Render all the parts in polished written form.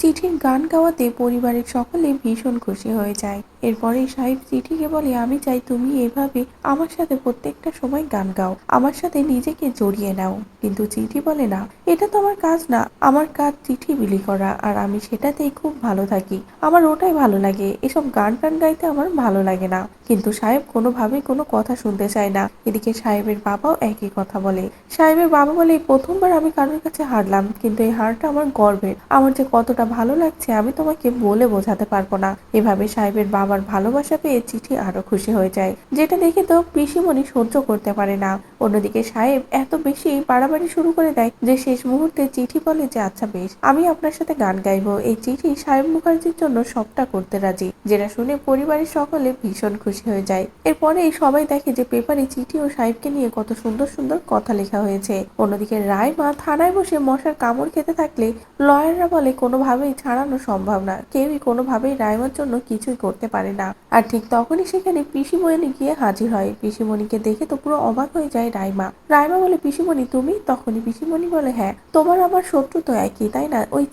চিঠির গান গাওয়াতে পরিবারের সকলে ভীষণ খুশি হয়ে যায়। এরপরে সাহেব চিঠিকে বলে, আমি চাই তুমি এভাবে আমার সাথে প্রত্যেকটা সময় গান গাও, আমার সাথে নিজেকে জড়িয়ে নাও। কিন্তু চিঠি বলে, না, এটা তো আমার কাজ না, আমার কাজ চিঠি বিলি করা, আর আমি সেটাতেই খুব ভালো থাকি, আমার ওটাই ভালো লাগে, এসব গান টান গাইতে আমার ভালো লাগে না। কিন্তু সাহেব কোনোভাবেই কোনো কথা শুনতে চায় না। এদিকে সাহেবের বাবাও একই কথা বলে। সাহেবের বাবা বলে, এই প্রথমবার আমি কারোর কাছে হারলাম, কিন্তু এই হারটা আমার গর্বের, আমার যে কতটা ভালো লাগছে আমি তোমাকে বলে বোঝাতে পারবো না। এভাবে সাহেবের বাবার ভালোবাসা পেয়ে চিঠি আরো খুশি হয়ে যায়, যেটা দেখে তো পিসিমণি সহ্য করতে পারে না। অন্যদিকে সাহেব এত বেশি বাড়াবাড়ি শুরু করে দেয় যে শেষ মুহূর্তে চিঠি বলে যে, আচ্ছা বেশ, আমি আপনার সাথে গান গাইবো। এই চিঠি সাহেব মুখার্জির জন্য সবটা করতে রাজি, যেটা শুনে পরিবারের সকলে ভীষণ খুশি হয়ে যায়। এরপরে সবাই দেখে যে পেপারে চিঠি ও সাহেবকে নিয়ে কত সুন্দর সুন্দর কথা লেখা হয়েছে। অন্যদিকে রাইমা থানায় বসে মশার কামড় খেতে থাকলে লয়াররা বলে কোনোভাবেই ছাড়ানো সম্ভব না, কেউই কোনোভাবেই রাইমার জন্য কিছুই করতে পারে না। আর ঠিক তখনই সেখানে পিসিমণি গিয়ে হাজির হয়। পিসিমণিকে দেখে তো পুরো অবাক হয়ে যায় রাইমা। রাইমা বলে, পিসিমণি তুমি? তখনই পিসিমণি বলে, হ্যাঁ, তোমার আমার শত্রু তো একই, তাই না? ওই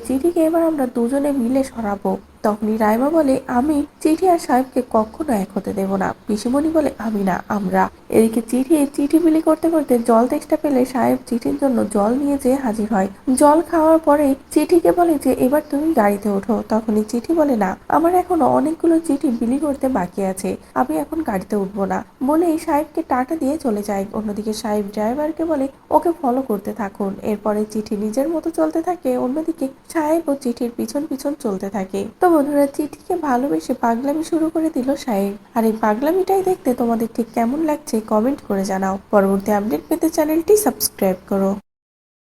চিঠিকে এবার আমরা দুজনে মিলে সরাবো। তখনই রাইমা বলে, আমি চিঠি আর সাহেবকে কখনো এক হতে দেব না। পিসিমণি বলে, আমি না, আমরা। এদিকে চিঠি বিলি করতে করতে জল তেষ্টা পেলে সাহেব চিঠির জন্য জল নিয়ে যেয়ে হাজির হয়। জল খাওয়ার পরে চিঠিকে বলে যে, এবার তুমি গাড়িতে ওঠো। তখনই চিঠি বলে, না, আমার এখনো অনেকগুলো চিঠি বিলি করতে বাকি আছে, আমি এখন গাড়িতে উঠবো না, বলেই সাহেবকে টাটা দিয়ে চলে যায়। অন্যদিকে সাহেব ড্রাইভারকে বলে, ওকে ফলো করতে থাকুন। এরপরে চিঠি নিজের মতো চলতে থাকে, অন্যদিকে সাহেব ও চিঠির পিছন পিছন চলতে থাকে। তো বন্ধুরা, চিঠিকে ভালোবেসে পাগলামি শুরু করে দিল সাহেব। আর এই পাগলামিটাই দেখতে তোমাদের ঠিক কেমন লাগছে কমেন্ট করে জানাও। পরবর্তী আপডেট পেতে চ্যানেলটি সাবস্ক্রাইব করো।